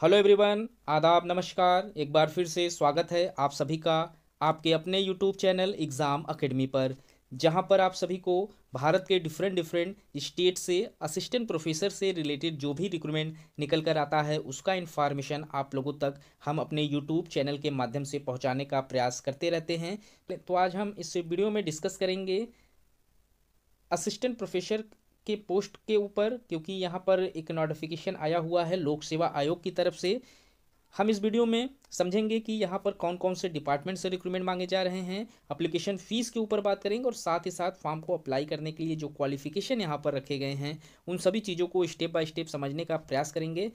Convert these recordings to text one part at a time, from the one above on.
Hello everyone, आदाब, नमस्कार। एक बार फिर से स्वागत है आप सभी का आपके अपने यूट्यूब चैनल एग्ज़ाम एकेडमी पर, जहां पर आप सभी को भारत के डिफरेंट डिफरेंट स्टेट से असिस्टेंट प्रोफेसर से रिलेटेड जो भी रिक्रूटमेंट निकल कर आता है उसका इन्फॉर्मेशन आप लोगों तक हम अपने यूट्यूब चैनल के माध्यम से पहुंचाने का प्रयास करते रहते हैं। तो आज हम इस वीडियो में डिस्कस करेंगे असिस्टेंट प्रोफेसर के पोस्ट के ऊपर, क्योंकि यहाँ पर एक नोटिफिकेशन आया हुआ है लोक सेवा आयोग की तरफ से। हम इस वीडियो में समझेंगे कि यहाँ पर कौन कौन से डिपार्टमेंट से रिक्रूटमेंट मांगे जा रहे हैं, एप्लीकेशन फ़ीस के ऊपर बात करेंगे और साथ ही साथ फॉर्म को अप्लाई करने के लिए जो क्वालिफिकेशन यहाँ पर रखे गए हैं उन सभी चीज़ों को स्टेप बाय स्टेप समझने का प्रयास करेंगे।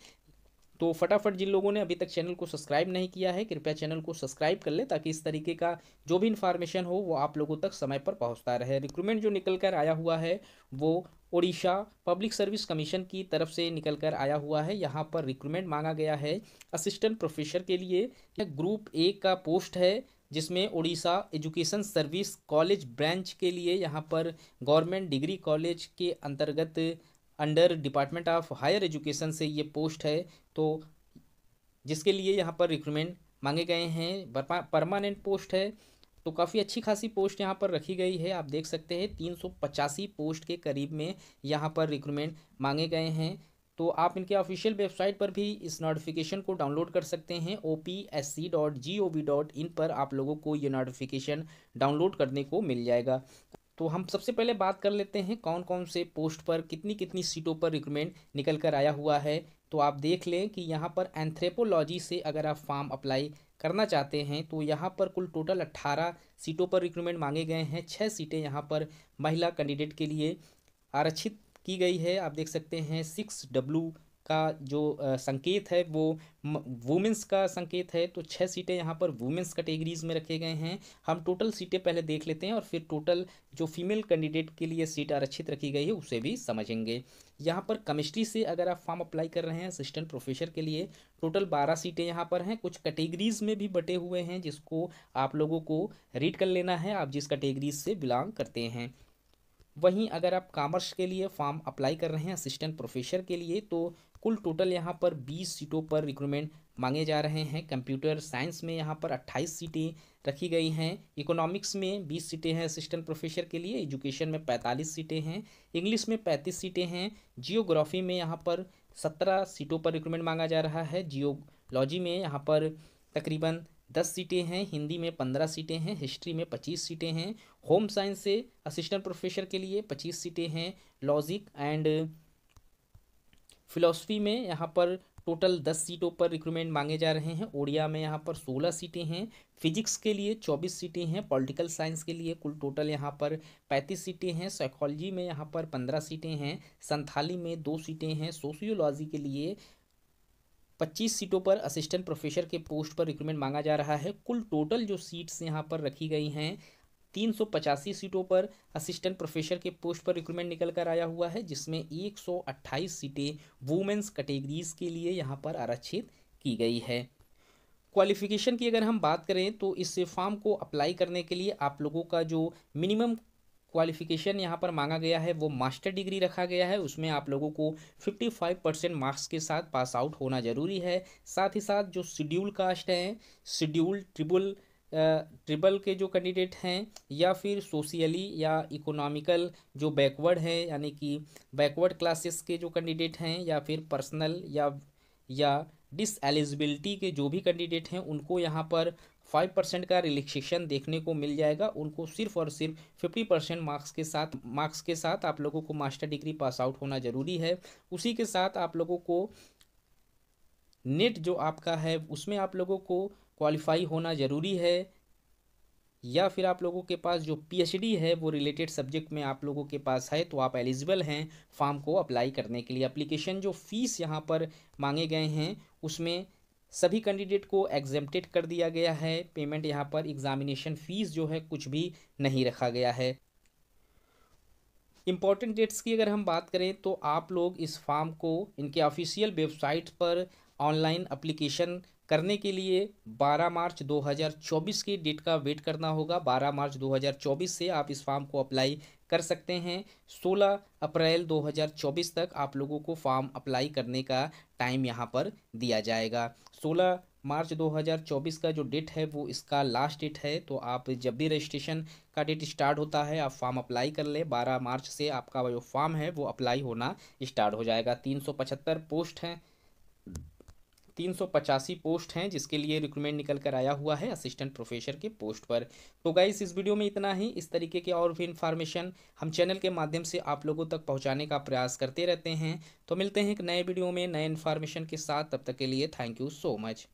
तो फटाफट जिन लोगों ने अभी तक चैनल को सब्सक्राइब नहीं किया है कृपया चैनल को सब्सक्राइब कर ले, ताकि इस तरीके का जो भी इन्फॉर्मेशन हो वो आप लोगों तक समय पर पहुंचता रहे। रिक्रूटमेंट जो निकल कर आया हुआ है वो ओडिशा पब्लिक सर्विस कमीशन की तरफ से निकल कर आया हुआ है। यहाँ पर रिक्रूटमेंट मांगा गया है असिस्टेंट प्रोफेसर के लिए। यह ग्रुप ए का पोस्ट है, जिसमें Orissa education service college branch के लिए यहाँ पर गवर्नमेंट डिग्री कॉलेज के अंतर्गत under department of higher education से ये पोस्ट है। तो जिसके लिए यहाँ पर रिक्रूटमेंट मांगे गए हैं, परमानेंट पोस्ट है। तो काफ़ी अच्छी खासी पोस्ट यहाँ पर रखी गई है। आप देख सकते हैं 385 पोस्ट के करीब में यहाँ पर रिक्रूटमेंट मांगे गए हैं। तो आप इनके ऑफिशियल वेबसाइट पर भी इस नोटिफिकेशन को डाउनलोड कर सकते हैं। opsc.gov.in पर आप लोगों को ये नोटिफिकेशन डाउनलोड करने को मिल जाएगा। तो हम सबसे पहले बात कर लेते हैं कौन कौन से पोस्ट पर कितनी कितनी सीटों पर रिक्रूटमेंट निकल कर आया हुआ है। तो आप देख लें कि यहाँ पर एंथ्रोपोलॉजी से अगर आप फॉर्म अप्लाई करना चाहते हैं तो यहाँ पर कुल टोटल 18 सीटों पर रिक्रूटमेंट मांगे गए हैं। 6 सीटें यहाँ पर महिला कैंडिडेट के लिए आरक्षित की गई है। आप देख सकते हैं 6W का जो संकेत है वो वुमेंस का संकेत है। तो 6 सीटें यहाँ पर वुमेंस कैटेगरीज में रखे गए हैं। हम टोटल सीटें पहले देख लेते हैं और फिर टोटल जो फीमेल कैंडिडेट के लिए सीट आरक्षित रखी गई है उसे भी समझेंगे। यहाँ पर केमिस्ट्री से अगर आप फॉर्म अप्लाई कर रहे हैं असिस्टेंट प्रोफेसर के लिए, टोटल 12 सीटें यहाँ पर हैं। कुछ कैटेगरीज में भी बटे हुए हैं जिसको आप लोगों को रीड कर लेना है, आप जिस कैटेगरीज से बिलोंग करते हैं। वहीं अगर आप कॉमर्स के लिए फॉर्म अप्लाई कर रहे हैं असिस्टेंट प्रोफेसर के लिए, तो कुल टोटल यहाँ पर 20 सीटों पर रिक्रूटमेंट मांगे जा रहे हैं। कंप्यूटर साइंस में यहाँ पर 28 सीटें रखी गई हैं। इकोनॉमिक्स में 20 सीटें हैं असिस्टेंट प्रोफेसर के लिए। एजुकेशन में 45 सीटें हैं। इंग्लिश में 35 सीटें हैं। जियोग्राफी में यहाँ पर 17 सीटों पर रिक्रूटमेंट मांगा जा रहा है। जियोलॉजी में यहाँ पर तकरीबन 10 सीटें हैं। हिंदी में 15 सीटें हैं। हिस्ट्री में 25 सीटें हैं। होम साइंस से असिस्टेंट प्रोफेसर के लिए 25 सीटें हैं। लॉजिक एंड फिलॉसफी में यहाँ पर टोटल 10 सीटों पर रिक्रूटमेंट मांगे जा रहे हैं। ओडिया में यहाँ पर 16 सीटें हैं। फिजिक्स के लिए 24 सीटें हैं। पॉलिटिकल साइंस के लिए कुल टोटल यहाँ पर 35 सीटें हैं। साइकोलॉजी में यहाँ पर 15 सीटें हैं। संथाली में 2 सीटें हैं। सोशियोलॉजी के लिए 25 सीटों पर असिस्टेंट प्रोफेसर के पोस्ट पर रिक्रूटमेंट मांगा जा रहा है। कुल टोटल जो सीट्स यहाँ पर रखी गई हैं 385 सीटों पर असिस्टेंट प्रोफेसर के पोस्ट पर रिक्रूटमेंट निकल कर आया हुआ है, जिसमें 128 सीटें वुमेन्स कैटेगरीज के लिए यहाँ पर आरक्षित की गई है। क्वालिफिकेशन की अगर हम बात करें तो इस फॉर्म को अप्लाई करने के लिए आप लोगों का जो मिनिमम क्वालिफिकेशन यहाँ पर मांगा गया है वो मास्टर डिग्री रखा गया है। उसमें आप लोगों को 55% मार्क्स के साथ पास आउट होना ज़रूरी है। साथ ही साथ जो शेड्यूल कास्ट हैं, शेड्यूल ट्रिबल के जो कैंडिडेट हैं, या फिर सोशियली या इकोनॉमिकल जो बैकवर्ड है यानी कि बैकवर्ड क्लासेस के जो कैंडिडेट हैं, या फिर पर्सनल या डिसएलिजिबिलिटी के जो भी कैंडिडेट हैं उनको यहाँ पर 5% का रिलैक्सेशन देखने को मिल जाएगा। उनको सिर्फ और सिर्फ 50% मार्क्स के साथ आप लोगों को मास्टर डिग्री पास आउट होना ज़रूरी है। उसी के साथ आप लोगों को नेट जो आपका है उसमें आप लोगों को क्वालिफाई होना ज़रूरी है, या फिर आप लोगों के पास जो पीएचडी है वो रिलेटेड सब्जेक्ट में आप लोगों के पास है तो आप एलिजिबल हैं फॉर्म को अप्लाई करने के लिए। एप्लीकेशन जो फ़ीस यहाँ पर मांगे गए हैं उसमें सभी कैंडिडेट को एग्जेम्प्टेड कर दिया गया है। पेमेंट यहाँ पर एग्जामिनेशन फ़ीस जो है कुछ भी नहीं रखा गया है। इम्पॉर्टेंट डेट्स की अगर हम बात करें तो आप लोग इस फॉर्म को इनके ऑफिशियल वेबसाइट पर ऑनलाइन एप्लीकेशन करने के लिए 12 मार्च 2024 की डेट का वेट करना होगा। 12 मार्च 2024 से आप इस फॉर्म को अप्लाई कर सकते हैं। 16 अप्रैल 2024 तक आप लोगों को फॉर्म अप्लाई करने का टाइम यहाँ पर दिया जाएगा। 16 मार्च 2024 का जो डेट है वो इसका लास्ट डेट है। तो आप जब भी रजिस्ट्रेशन का डेट स्टार्ट होता है आप फॉर्म अप्लाई कर ले। 12 मार्च से आपका जो फॉर्म है वो अप्लाई होना स्टार्ट हो जाएगा। 375 पोस्ट हैं, 385 पोस्ट हैं जिसके लिए रिक्रूटमेंट निकल कर आया हुआ है असिस्टेंट प्रोफेसर के पोस्ट पर। तो गाइस इस वीडियो में इतना ही। इस तरीके के और भी इन्फॉर्मेशन हम चैनल के माध्यम से आप लोगों तक पहुंचाने का प्रयास करते रहते हैं। तो मिलते हैं एक नए वीडियो में नए इन्फॉर्मेशन के साथ, तब तक के लिए थैंक यू सो मच।